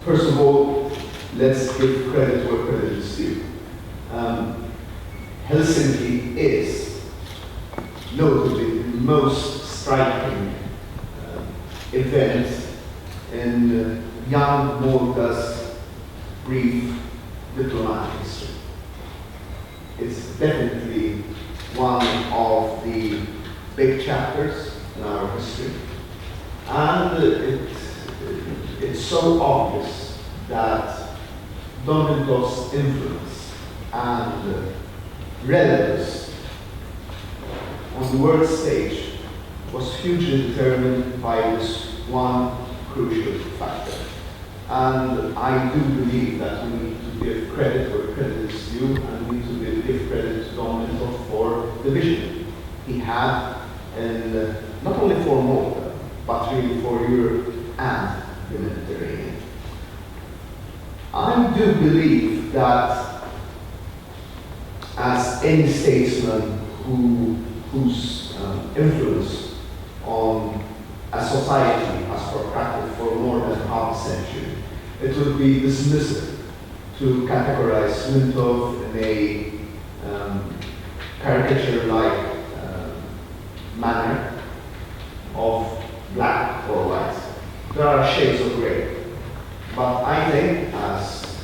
First of all, let's give credit where credit is due. Helsinki is notably the most striking event in young Malta's brief diplomatic history. It's definitely one of the big chapters in our history. And it's so obvious that Donaldov's influence and relevance on the world stage was hugely determined by this one crucial factor. And I do believe that we need to give credit where credit is due, and we need to give credit to Donaldov for the vision he had, in, not only for Malta, but really for Europe and the Mediterranean. I do believe that as any statesman whose influence on a society has protracted for more than half a century, it would be dismissive to categorize Mintov in a caricature-like manner of black or white. There are shades of gray. But I think, as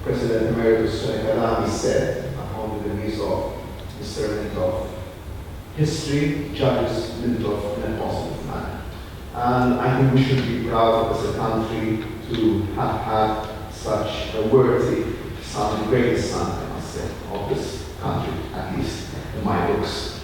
President Emeritus Helsinki1 said, upon the release of Mr. Mintov, history judges Mintov in a positive manner. And I think we should be proud as a country to have had such a worthy son, the greatest son, I must say, of this country, at least in my books.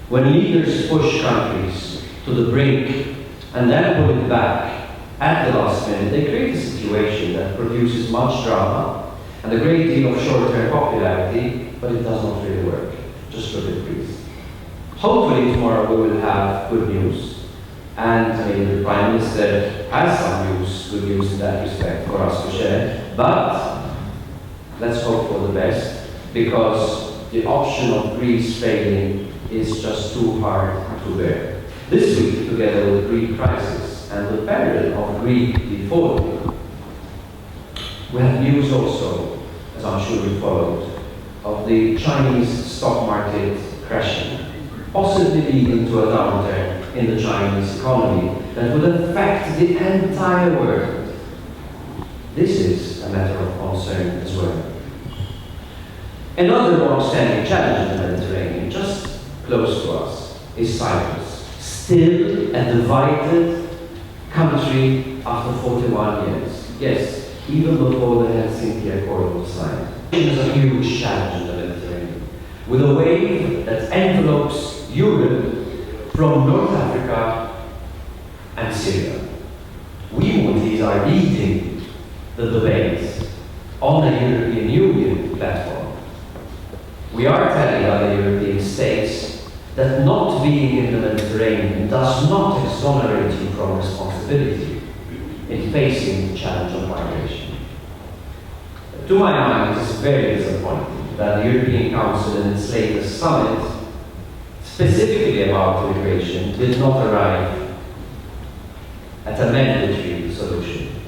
When leaders push countries to the brink and then pull it back at the last minute, they create a situation that produces much drama and a great deal of short-term popularity, but it does not really work. Just look at Greece. Hopefully tomorrow we will have good news, and the Prime Minister has some news, good news in that respect for us to share, but let's hope for the best, because the option of Greece failing is just too hard to bear. This week, together with the Greek crisis and the peril of Greek default, we have news also, as I'm sure you followed, of the Chinese stock market crashing, possibly leading to a downturn in the Chinese economy that would affect the entire world. This is a matter of concern as well. Another long-standing challenge in the Mediterranean, just close to us, is Cyprus, still a divided country after 41 years. Yes, even before the Helsinki Accord was signed. It is a huge challenge in the Mediterranean, with a wave that envelopes Europe from North Africa and Syria. We Maltese are leading the debate on the European Union platform. We are telling other European states that not being in the Mediterranean does not exonerate you from responsibility in facing the challenge of migration. To my mind, it is very disappointing that the European Council in its latest summit, specifically about immigration, did not arrive at a mandatory solution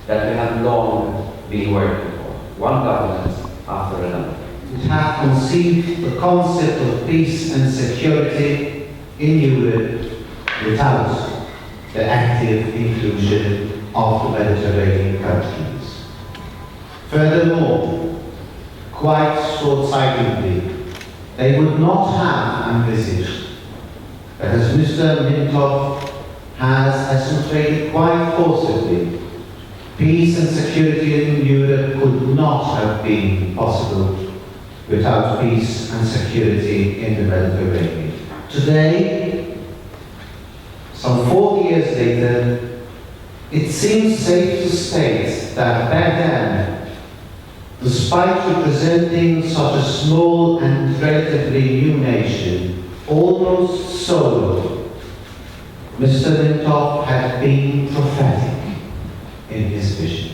that we have long been working for, one government after another. We have conceived the concept of peace and security in Europe without the active inclusion of the Mediterranean countries. Furthermore, quite short-sightedly, they would not have envisaged that, as Mr. Mintov has accentuated quite forcibly, peace and security in Europe could not have been possible without peace and security in the Mediterranean. Today, some 40 years later, it seems safe to state that back then, despite representing such a small and relatively new nation, almost solo, Mr. Mintov had been prophetic in his vision.